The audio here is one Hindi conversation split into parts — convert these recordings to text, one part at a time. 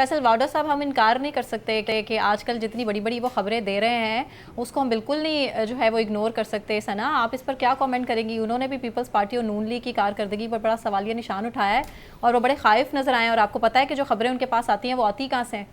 फैसल वाडा साहब, हम इनकार नहीं कर सकते कि आजकल जितनी बड़ी बड़ी वो खबरें दे रहे हैं उसको हम बिल्कुल नहीं जो है वो इग्नोर कर सकते। सना, आप इस पर क्या कमेंट करेंगी? उन्होंने भी पीपल्स पार्टी और नून लीग की कारकर्दगी पर बड़ा सवालिया निशान उठाया है और वो बड़े खाइफ नजर आए, और आपको पता है कि जो खबरें उनके पास आती हैं वो आती कहाँ से हैं?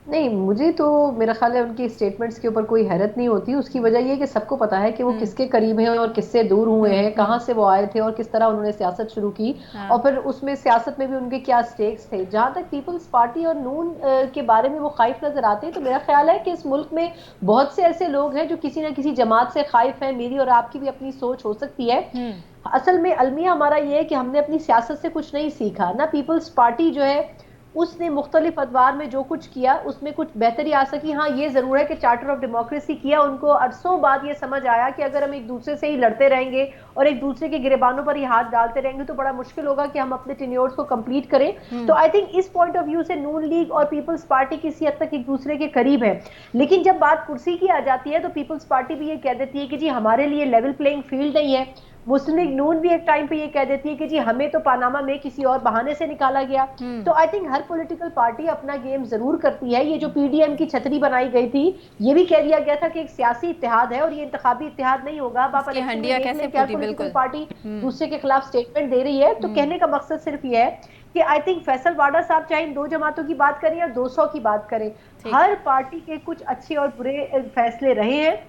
नहीं, मुझे तो मेरा ख्याल है उनकी स्टेटमेंट्स के ऊपर कोई हैरत नहीं होती। उसकी वजह ये है कि सबको पता है कि वो हम्म। किसके करीब हैं और किससे दूर हुए हैं, कहाँ हम्म। से वो आए थे और किस तरह उन्होंने सियासत शुरू की, और हाँ। फिर उसमें सियासत में भी उनके क्या स्टेक्स थे। जहां तक पीपल्स पार्टी और नून के बारे में वो खाइफ नजर आते हैं, तो मेरा ख्याल है कि इस मुल्क में बहुत से ऐसे लोग हैं जो किसी ना किसी जमात से खाइफ हैं। मेरी और आपकी भी अपनी सोच हो सकती है। हम्म। असल में अलमिया हमारा ये है कि हमने अपनी सियासत से कुछ नहीं सीखा ना। पीपल्स पार्टी जो है उसने मुख्तलिफ अदवार में जो कुछ किया उसमें कुछ बेहतरी आ सकी। हाँ, ये जरूर है कि चार्टर ऑफ डेमोक्रेसी किया, उनको अरसों बाद ये समझ आया कि अगर हम एक दूसरे से ही लड़ते रहेंगे और एक दूसरे के गिरेबानों पर ही हाथ डालते रहेंगे तो बड़ा मुश्किल होगा कि हम अपने टेन्योर्स को कंप्लीट करें। तो हम्म। आई थिंक इस पॉइंट ऑफ व्यू से नून लीग और पीपल्स पार्टी किसी हद तक एक दूसरे के करीब है। लेकिन जब बात कुर्सी की आ जाती है तो पीपल्स पार्टी भी ये कह देती है कि जी हमारे लिए लेवल प्लेइंग फील्ड नहीं है। मुस्लिम लीग नून भी एक टाइम पे ये कह देती है कि जी हमें तो पानामा में किसी और बहाने से निकाला गया। हम्म। तो I think her political party अपना गेम जरूर करती है। ये जो पीडीएम की छतरी बनाई गई थी, ये भी कह दिया गया था कि एक सियासी इत्तेहाद है और ये इंतखाबी इत्तेहाद नहीं होगा। अब आप इसकी इलेक्शन में हंडिया देख कैसे लें कि हर फूटी, पॉलिटिकल बिल्कुल। पार्टी हम्म। दूसरे के खिलाफ स्टेटमेंट दे रही है। तो हम्म। कहने का मकसद सिर्फ ये है कि आई थिंक फैसल वाडा साहब चाहे इन दो जमातों की बात करें या 200 की बात करें, ठीक। हर पार्टी के कुछ अच्छे और बुरे फैसले रहे हैं।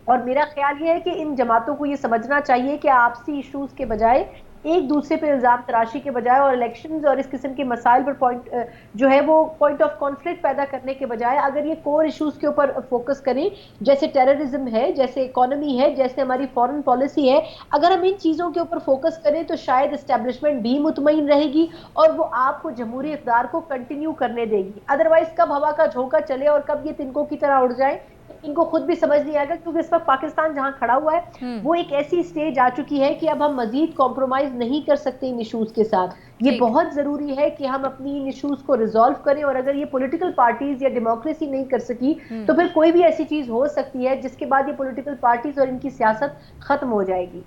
और मेरा ख्याल ये है कि इन जमातों को ये समझना चाहिए कि आपसी इश्यूज के बजाय, एक दूसरे पे इल्जाम तराशी के बजाय और इलेक्शंस और इस किस्म के मसाइल पर पॉइंट जो है वो पॉइंट ऑफ कॉन्फ्लिक्ट पैदा करने के बजाय अगर ये कोर इश्यूज के ऊपर फोकस करें, जैसे टेररिज्म है, जैसे इकोनॉमी है, जैसे हमारी फॉरेन पॉलिसी है, अगर हम इन चीजों के ऊपर फोकस करें तो शायद एस्टेब्लिशमेंट भी मुतमईन रहेगी और वो आपको जमहूरी इक़्तिदार को कंटिन्यू करने देगी। अदरवाइज कब हवा का झोंका चले और कब ये तिनकों की तरह उड़ जाए, इनको खुद भी समझ नहीं आएगा। क्योंकि इस वक्त पाकिस्तान जहां खड़ा हुआ है हम्म। वो एक ऐसी स्टेज आ चुकी है कि अब हम मजीद कॉम्प्रोमाइज नहीं कर सकते इन इश्यूज के साथ। ये ठीक। बहुत जरूरी है कि हम अपनी इन इश्यूज को रिजॉल्व करें, और अगर ये पॉलिटिकल पार्टीज या डेमोक्रेसी नहीं कर सकी हम्म। तो फिर कोई भी ऐसी चीज हो सकती है जिसके बाद ये पॉलिटिकल पार्टीज और इनकी सियासत खत्म हो जाएगी।